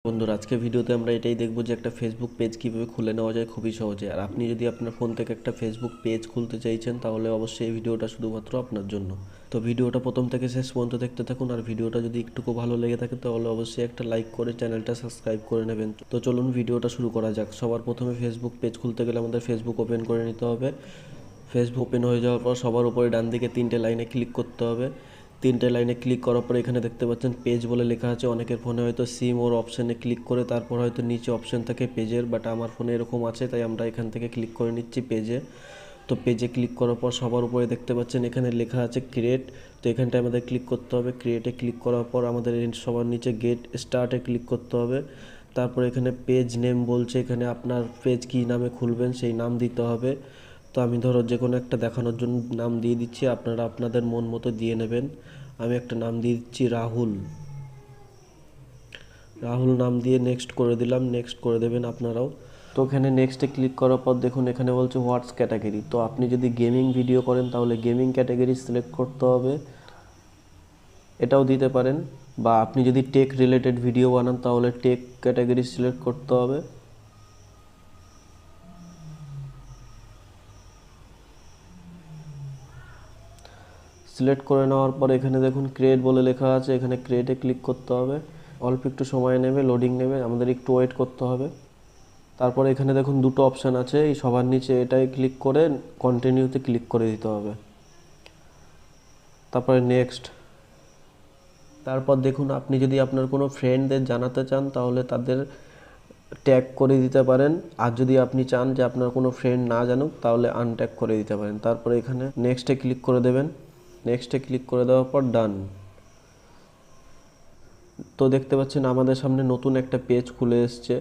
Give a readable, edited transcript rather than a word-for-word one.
বন্ধুরা আজকে ভিডিওতে আমরা এটাই দেখব যে একটা ফেসবুক পেজ কিভাবে খুলে নেওয়া যায় খুবই সহজে। আর আপনি যদি আপনার ফোন থেকে একটা ফেসবুক পেজ খুলতে চাইছেন তাহলে অবশ্যই এই ভিডিওটা শুধুমাত্র আপনার জন্য। তো ভিডিওটা প্রথম থেকে শেষ পর্যন্ত দেখতে থাকুন। আর ভিডিওটা যদি একটুকু ভালো লেগে থাকে তাহলে অবশ্যই একটা লাইক করে চ্যানেলটা সাবস্ক্রাইব করে নেবেন। তো চলুন ভিডিওটা শুরু করা যাক। সবার প্রথমে ফেসবুক পেজ খুলতে গেলে আমাদের ফেসবুক ওপেন করে নিতে হবে। ফেসবুক ওপেন হয়ে যাওয়ার পর সবার উপরে ডান দিকে তিনটে লাইনে ক্লিক করতে হবে। তিনটে লাইনে ক্লিক করার পরে এখানে দেখতে পাচ্ছেন পেজ বলে লেখা আছে। অনেকের ফোনে হয়তো সিম ওর অপশানে ক্লিক করে তারপর হয়তো নিচে অপশান থাকে পেজের, বাট আমার ফোনে এরকম আছে তাই আমরা এখান থেকে ক্লিক করে নিচ্ছি পেজে। তো পেজে ক্লিক করার পর সবার উপরে দেখতে পাচ্ছেন এখানে লেখা আছে ক্রিয়েট। তো এখানটায় আমাদের ক্লিক করতে হবে। ক্রিয়েটে ক্লিক করার পর আমাদের সবার নিচে গেট স্টার্টে ক্লিক করতে হবে। তারপর এখানে পেজ নেম বলছে, এখানে আপনার পেজ কী নামে খুলবেন সেই নাম দিতে হবে। তো আমি ধরো যে কোনো একটা দেখানোর জন্য নাম দিয়ে দিচ্ছি, আপনারা আপনাদের মন মতো দিয়ে নেবেন। আমি একটা নাম দিয়ে দিচ্ছি রাহুল। রাহুল নাম দিয়ে নেক্সট করে দিলাম। নেক্সট করে দেবেন আপনারাও। তো এখানে নেক্সটে ক্লিক করার পর দেখুন এখানে বলছে হোয়াটস ক্যাটাগরি। তো আপনি যদি গেমিং ভিডিও করেন তাহলে গেমিং ক্যাটাগরি সিলেক্ট করতে হবে, এটাও দিতে পারেন। বা আপনি যদি টেক রিলেটেড ভিডিও বানান তাহলে টেক ক্যাটাগরি সিলেক্ট করতে হবে। সিলেক্ট করে নেওয়ার পর এখানে দেখুন ক্রিয়েট বলে লেখা আছে, এখানে ক্রিয়েটে ক্লিক করতে হবে। অল্প একটু সময় নেবে, লোডিং নেবে, আমাদের একটু ওয়েট করতে হবে। তারপরে এখানে দেখুন দুটো অপশান আছে, এই সবার নিচে এটাই ক্লিক করে কন্টিনিউতে ক্লিক করে দিতে হবে। তারপরে নেক্সট। তারপর দেখুন আপনি যদি আপনার কোনো ফ্রেন্ডদের জানাতে চান তাহলে তাদের ট্যাগ করে দিতে পারেন। আর যদি আপনি চান যে আপনার কোনো ফ্রেন্ড না জানুক তাহলে আনট্যাগ করে দিতে পারেন। তারপরে এখানে নেক্সটে ক্লিক করে দেবেন। নেক্সটে ক্লিক করে দেওয়ার পর ডান। তো দেখতে পাচ্ছেন আমাদের সামনে নতুন একটা পেজ খুলে এসছে।